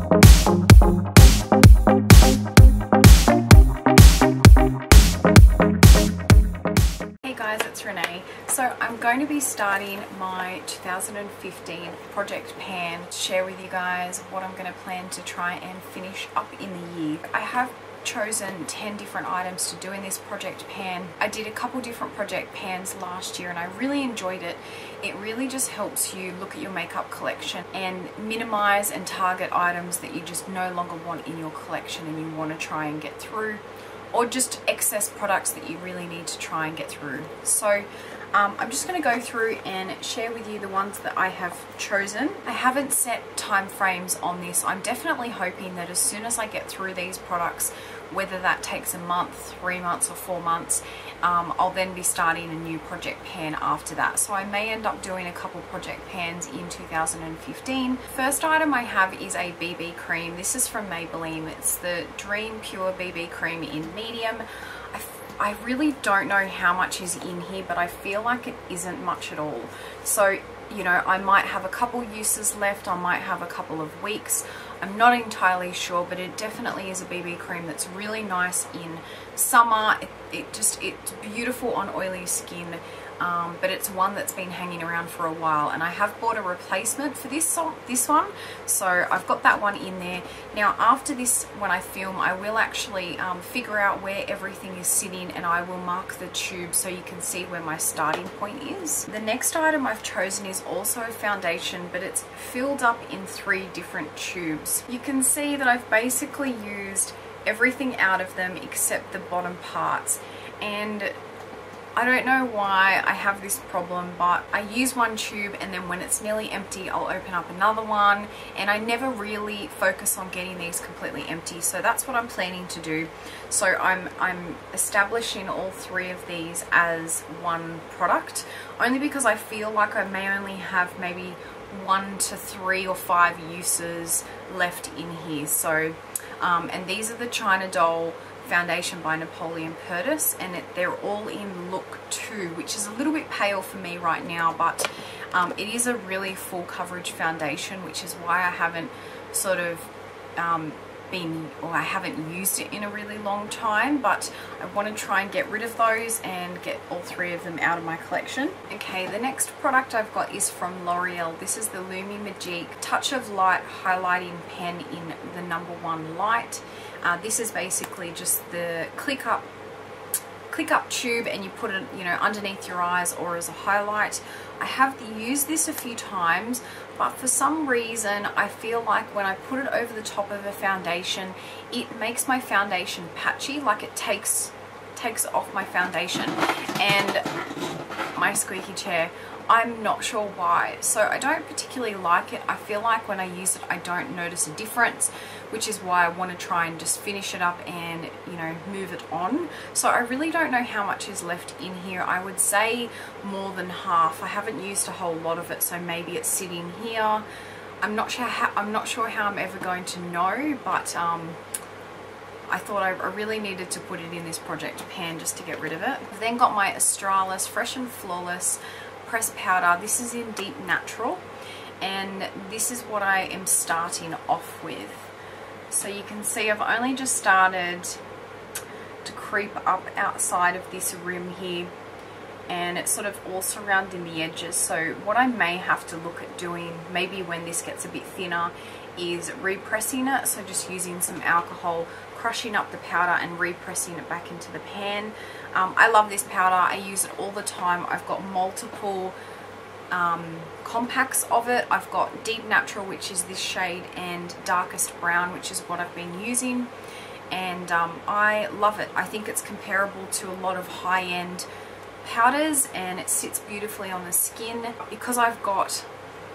Hey guys, it's Renee. So I'm going to be starting my 2015 project pan to share with you guys what I'm going to plan to try and finish up in the year. I have chosen 10 different items to do in this project pan. I did a couple different project pans last year and I really enjoyed it. It really just helps you look at your makeup collection and minimize and target items that you just no longer want in your collection and you want to try and get through, or just excess products that you really need to try and get through. So I'm just going to go through and share with you the ones that I have chosen. I haven't set time frames on this. I'm definitely hoping that as soon as I get through these products, whether that takes a month, 3 months or 4 months, I'll then be starting a new project pan after that. So I may end up doing a couple project pans in 2015. First item I have is a BB cream. This is from Maybelline. It's the Dream Pure BB cream in medium. I really don't know how much is in here, but I feel like it isn't much at all. So, you know, I might have a couple uses left. I might have a couple of weeks. I'm not entirely sure, but it definitely is a BB cream that's really nice in summer. It's beautiful on oily skin. But it's one that's been hanging around for a while, and I have bought a replacement for this one, so I've got that one in there. Now after this, when I film, I will actually figure out where everything is sitting and I will mark the tube so you can see where my starting point is. The next item I've chosen is also a foundation, but it's filled up in 3 different tubes. You can see that I've basically used everything out of them except the bottom parts, and I don't know why I have this problem, but I use one tube and then when it's nearly empty I'll open up another one, and I never really focus on getting these completely empty. So that's what I'm planning to do. So I'm establishing all 3 of these as one product, only because I feel like I may only have maybe 1 to 3 or 5 uses left in here. So and these are the China Doll foundation by Napoleon Perdis, and they're all in look 2, which is a little bit pale for me right now, but it is a really full coverage foundation, which is why I haven't sort of I haven't used it in a really long time, but I want to try and get rid of those and get all 3 of them out of my collection. Okay, the next product I've got is from Loreal. This is the Lumi Magique Touch of Light Highlighting Pen in the #1 light. This is basically just the click up tube, and you put it, you know, underneath your eyes or as a highlight. I have used this a few times, but for some reason I feel like when I put it over the top of a foundation, it makes my foundation patchy, like it takes off my foundation. And my squeaky chair, I'm not sure why. So I don't particularly like it. I feel like when I use it I don't notice a difference, which is why I want to try and just finish it up and, you know, move it on. So I really don't know how much is left in here. I would say more than half. I haven't used a whole lot of it, so maybe it's sitting here. I'm not sure how I'm ever going to know, but I thought I really needed to put it in this project pan just to get rid of it. I've then got my Australis Fresh and Flawless pressed powder. This is in Deep Natural, and this is what I am starting off with. So you can see I've only just started to creep up outside of this rim here, and it's sort of all surrounding the edges. So what I may have to look at doing, maybe when this gets a bit thinner, is repressing it. So just using some alcohol, crushing up the powder and repressing it back into the pan. I love this powder. I use it all the time. I've got multiple compacts of it. I've got Deep Natural, which is this shade, and Darkest Brown, which is what I've been using, and I love it. I think it's comparable to a lot of high-end powders, and it sits beautifully on the skin. Because I've got,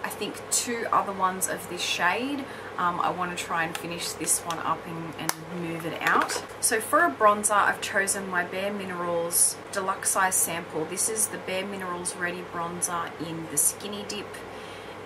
I think, 2 other ones of this shade, I want to try and finish this one up and move it out. So for a bronzer, I've chosen my Bare Minerals Deluxe Size Sample. This is the Bare Minerals Ready Bronzer in the Skinny Dip,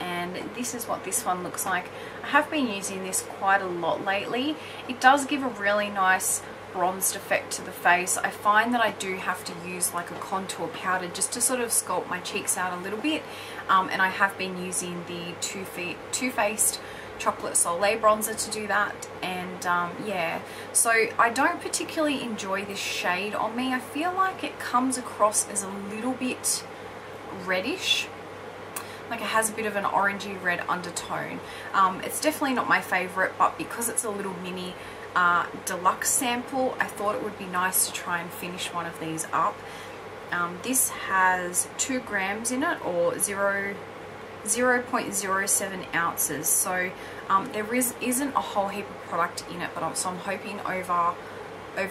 and this is what this one looks like. I have been using this quite a lot lately. It does give a really nice bronzed effect to the face. I find that I do have to use like a contour powder just to sort of sculpt my cheeks out a little bit, and I have been using the Too Faced chocolate Soleil bronzer to do that. And yeah, so I don't particularly enjoy this shade on me. I feel like it comes across as a little bit reddish, like it has a bit of an orangey red undertone. It's definitely not my favorite, but because it's a little mini deluxe sample, I thought it would be nice to try and finish one of these up. This has 2 grams in it, or 0.07 ounces, so there isn't a whole heap of product in it, but so I'm hoping over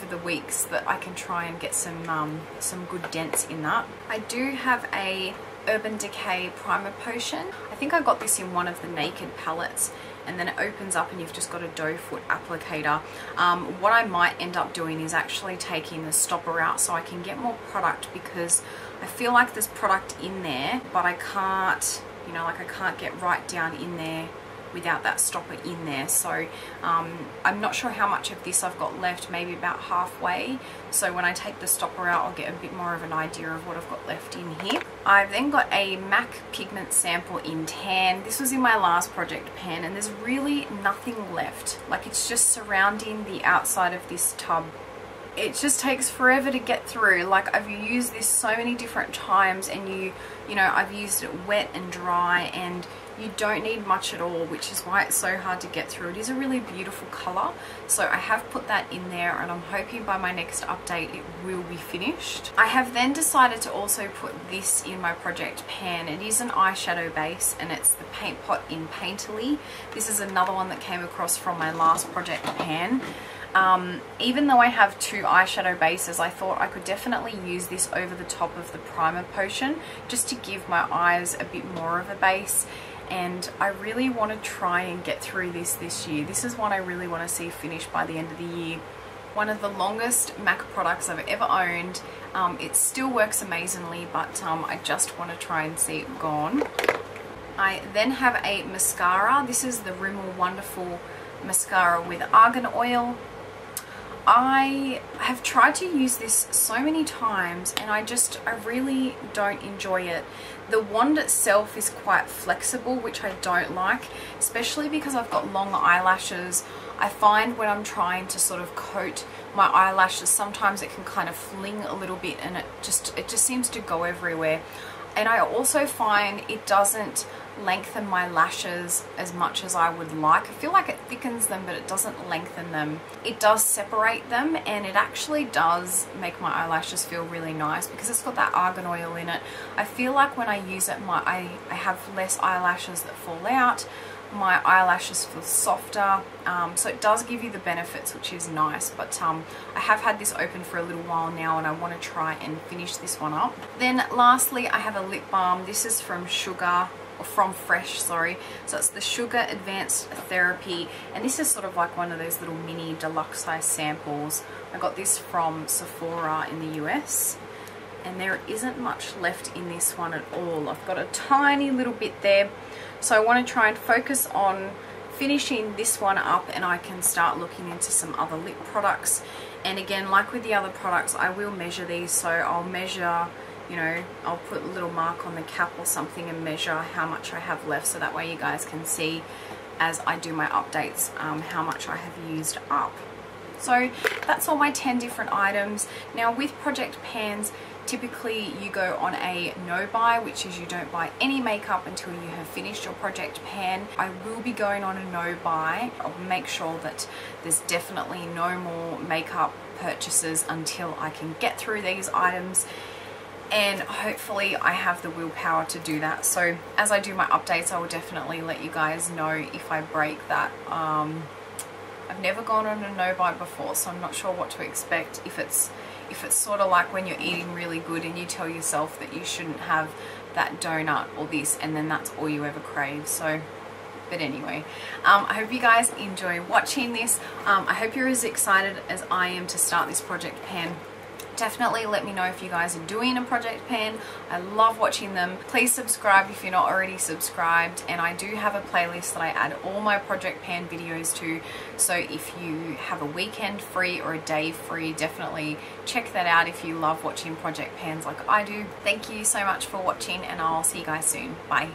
the weeks that I can try and get some good dents in that. I do have a Urban Decay primer potion. I think I got this in one of the Naked palettes, and then it opens up and you've just got a doe foot applicator. What I might end up doing is actually taking the stopper out so I can get more product, because I feel like there's product in there, but I can't, you know, like I can't get right down in there without that stopper in there. So I'm not sure how much of this I've got left, maybe about halfway. So when I take the stopper out, I'll get a bit more of an idea of what I've got left in here. I've then got a MAC pigment sample in tan. This was in my last project pan, and there's really nothing left. Like, it's just surrounding the outside of this tub. It just takes forever to get through. Like, I've used this so many different times, and you know, I've used it wet and dry, and you don't need much at all, which is why it's so hard to get through. It is a really beautiful color, so I have put that in there, and I'm hoping by my next update it will be finished. I have then decided to also put this in my project pan. It is an eyeshadow base, and it's the Paint Pot in Painterly. This is another one that came across from my last project pan. Even though I have 2 eyeshadow bases, I thought I could definitely use this over the top of the primer potion, just to give my eyes a bit more of a base. And I really want to try and get through this year. This is one I really want to see finished by the end of the year. One of the longest MAC products I've ever owned. It still works amazingly, but I just want to try and see it gone. I then have a mascara. This is the Rimmel Wonderful mascara with argan oil. I have tried to use this so many times, and I really don't enjoy it. The wand itself is quite flexible, which I don't like, especially because I've got long eyelashes. I find when I'm trying to sort of coat my eyelashes, sometimes it can kind of fling a little bit, and it just seems to go everywhere. And I also find it doesn't lengthen my lashes as much as I would like. I feel like it thickens them, but it doesn't lengthen them. It does separate them, and it actually does make my eyelashes feel really nice because it's got that argan oil in it. I feel like when I use it, I have less eyelashes that fall out. My eyelashes feel softer, so it does give you the benefits, which is nice. But I have had this open for a little while now, and I want to try and finish this one up. Then lastly, I have a lip balm. This is from Fresh, sorry. So it's the Sugar Advanced Therapy, and this is sort of like one of those little mini deluxe size samples. I got this from Sephora in the US, and there isn't much left in this one at all. I've got a tiny little bit there. So I want to try and focus on finishing this one up, and I can start looking into some other lip products. And again, like with the other products, I will measure these. So I'll measure, you know, I'll put a little mark on the cap or something and measure how much I have left, so that way you guys can see as I do my updates how much I have used up. So that's all my 10 different items. Now with project pans, typically you go on a no buy, which is you don't buy any makeup until you have finished your project pan. I will be going on a no buy. I'll make sure that there's definitely no more makeup purchases until I can get through these items, and hopefully I have the willpower to do that. So as I do my updates, I will definitely let you guys know if I break that. I've never gone on a no buy before, so I'm not sure what to expect. If it's sort of like when you're eating really good and you tell yourself that you shouldn't have that donut or this, and then that's all you ever crave. So, but anyway, I hope you guys enjoy watching this. I hope you're as excited as I am to start this project pan. Definitely let me know if you guys are doing a project pan. I love watching them. Please subscribe if you're not already subscribed, and I do have a playlist that I add all my project pan videos to, so if you have a weekend free or a day free, definitely check that out if you love watching project pans like I do. Thank you so much for watching, and I'll see you guys soon. Bye.